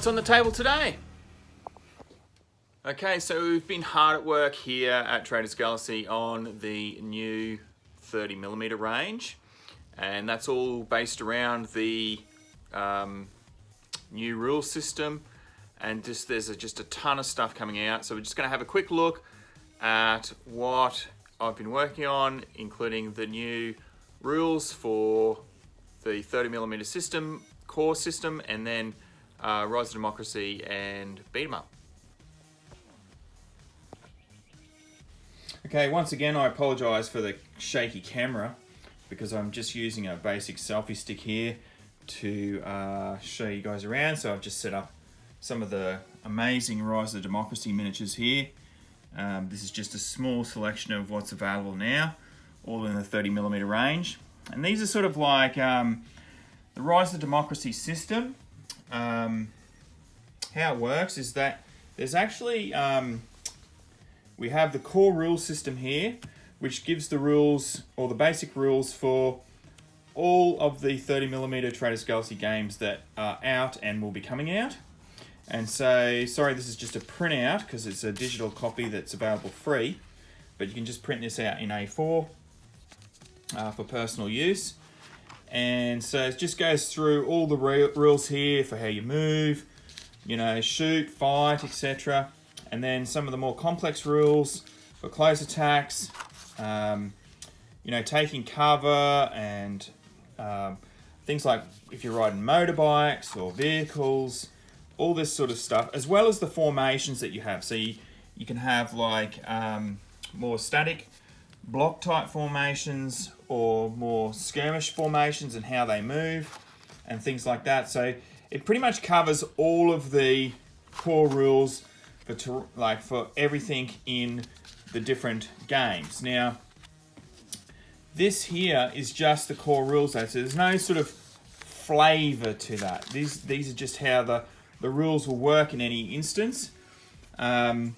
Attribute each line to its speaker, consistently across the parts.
Speaker 1: What's on the table today? Okay, so we've been hard at work here at Traders Galaxy on the new 30mm range, and that's all based around the new rule system, and there's just a ton of stuff coming out. So we're just going to have a quick look at what I've been working on, including the new rules for the 30mm system, core system, and then Rise of Democracy and Beat 'em Up. Okay, once again I apologise for the shaky camera because I'm just using a basic selfie stick here to show you guys around. So I've just set up some of the amazing Rise of Democracy miniatures here. This is just a small selection of what's available now, all in the 30mm range. And these are sort of like the Rise of Democracy system. How it works is that there's actually we have the core rule system here, which gives the rules, or the basic rules, for all of the 30mm Traders Galaxy games that are out and will be coming out. And so, sorry, this is just a printout because it's a digital copy that's available free, but you can just print this out in A4 for personal use. And so it just goes through all the rules here for how you move, you know, shoot, fight, etc. And then some of the more complex rules for close attacks, you know, taking cover, and things like if you're riding motorbikes or vehicles, all this sort of stuff, as well as the formations that you have. So you can have like more static block type formations or more skirmish formations and how they move and things like that. So it pretty much covers all of the core rules for everything in the different games. Now, this here is just the core rules, so there's no sort of flavour to that. These are just how the rules will work in any instance. And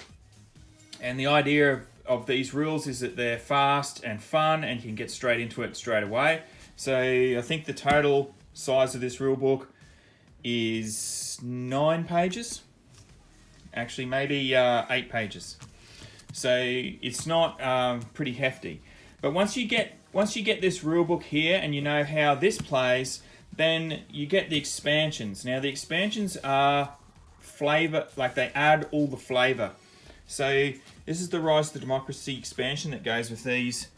Speaker 1: the idea of these rules is that they're fast and fun and you can get straight into it straight away. So I think the total size of this rule book is 9 pages. Actually, maybe 8 pages. So it's not pretty hefty. But once you get this rule book here and you know how this plays, then you get the expansions. Now the expansions are flavour, like they add all the flavour. So this is the Rise of the Democracy expansion that goes with these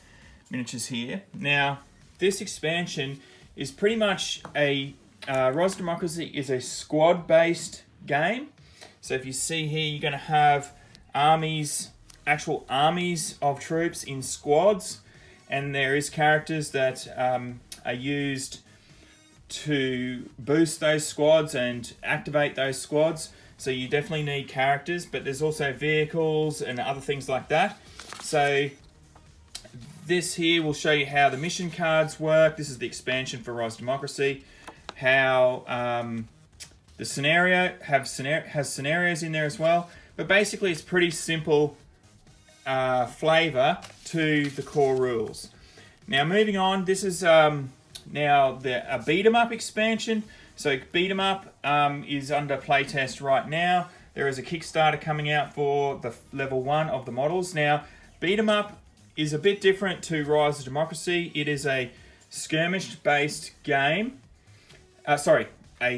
Speaker 1: miniatures here. Now this expansion is pretty much a Rise of Democracy is a squad-based game. So if you see here, you're going to have armies, actual armies of troops in squads, and there is characters that are used to boost those squads and activate those squads. So you definitely need characters, but there's also vehicles and other things like that. So this here will show you how the mission cards work. This is the expansion for Rise of Democracy. How the scenario has scenarios in there as well. But basically it's pretty simple flavour to the core rules. Now moving on, this is now a Beat 'em Up expansion. So Beat 'em Up is under playtest right now. There is a Kickstarter coming out for the level 1 of the models. Now Beat 'em Up is a bit different to Rise of Democracy. It is a skirmish-based game. A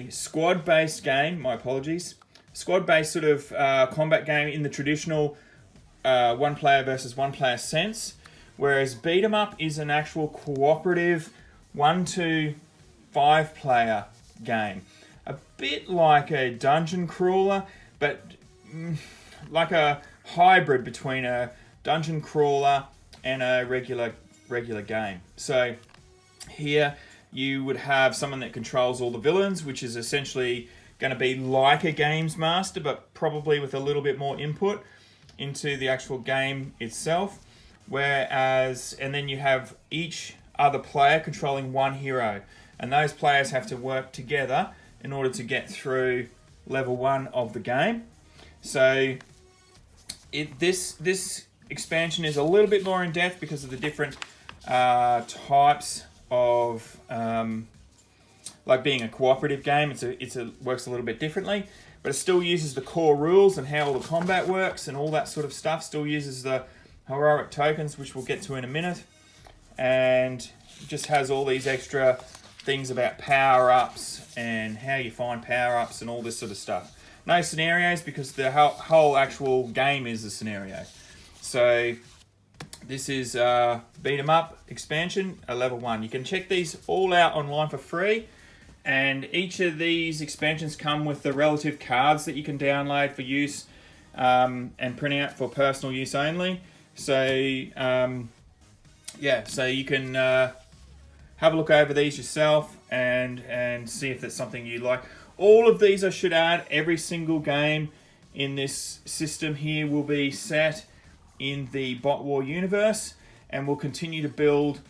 Speaker 1: squad-based game, my apologies. Squad-based sort of combat game in the traditional one player versus one player sense. Whereas Beat 'em Up is an actual cooperative 1 to 5 player game. A bit like a dungeon crawler, but like a hybrid between a dungeon crawler and a regular game. So here you would have someone that controls all the villains, which is essentially going to be like a games master, but probably with a little bit more input into the actual game itself. And then you have each other player controlling one hero, and those players have to work together in order to get through level 1 of the game. So this expansion is a little bit more in depth because of the different types of like being a cooperative game. It's works a little bit differently, but it still uses the core rules and how all the combat works and all that sort of stuff. Still uses the heroic tokens, which we'll get to in a minute, and just has all these extra things about power-ups and how you find power-ups and all this sort of stuff. No scenarios, because the whole actual game is a scenario. So this is Beat 'em Up expansion, level 1. You can check these all out online for free, and each of these expansions come with the relative cards that you can download for use and print out for personal use only. So yeah, so you can have a look over these yourself and see if there's something you like. All of these, I should add, every single game in this system here will be set in the Bot War universe, and we'll continue to build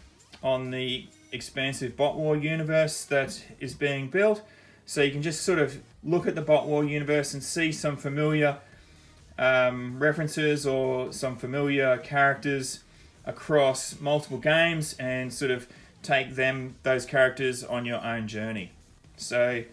Speaker 1: on the expansive Bot War universe that is being built. So you can just sort of look at the Bot War universe and see some familiar references or some familiar characters across multiple games, and sort of take those characters on your own journey. So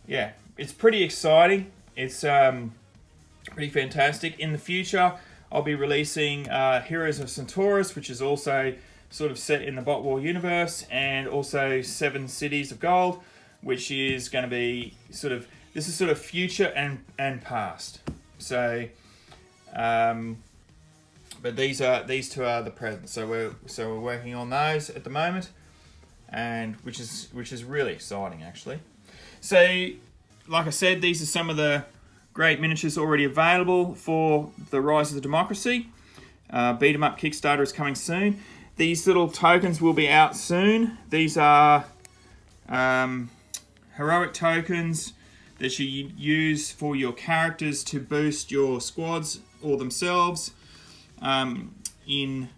Speaker 1: yeah, it's pretty exciting. It's pretty fantastic. In the future, I'll be releasing Heroes of Centaurus, which is also sort of set in the Bot War universe, and also 7 Cities of Gold, which is going to be this is sort of future and past. So, but these two are the present. So we're working on those at the moment, and which is really exciting actually. So, like I said, these are some of the great miniatures already available for the Rise of the Democracy. Beat 'em Up Kickstarter is coming soon. These little tokens will be out soon. These are heroic tokens that you use for your characters to boost your squads or themselves. In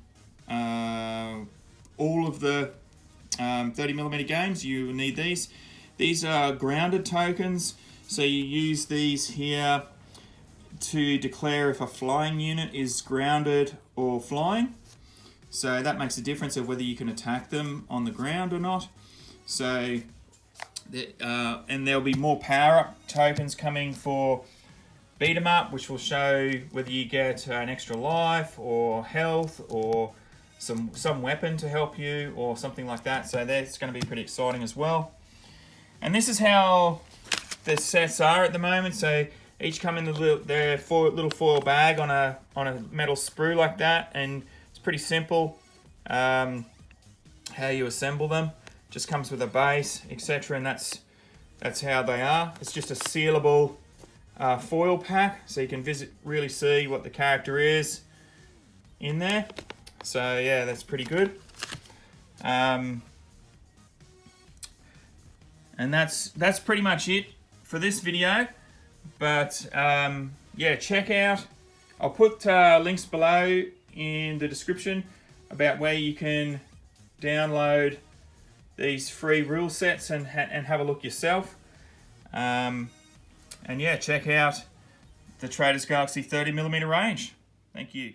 Speaker 1: all of the 30mm games, you need these. These are grounded tokens, so you use these here to declare if a flying unit is grounded or flying. So that makes a difference of whether you can attack them on the ground or not. So, and there'll be more power-up tokens coming for Beat 'em Up, which will show whether you get an extra life or health or some weapon to help you or something like that. So that's going to be pretty exciting as well. And this is how the sets are at the moment. So each come in their little foil bag on a metal sprue like that, and it's pretty simple how you assemble them. Just comes with a base, etc., and that's how they are. It's just a sealable foil pack, so you can really see what the character is in there. So yeah, that's pretty good. And that's pretty much it for this video. But yeah, check out. I'll put links below in the description about where you can download these free rule sets and have a look yourself. And yeah, check out the Traders Galaxy 30mm range. Thank you.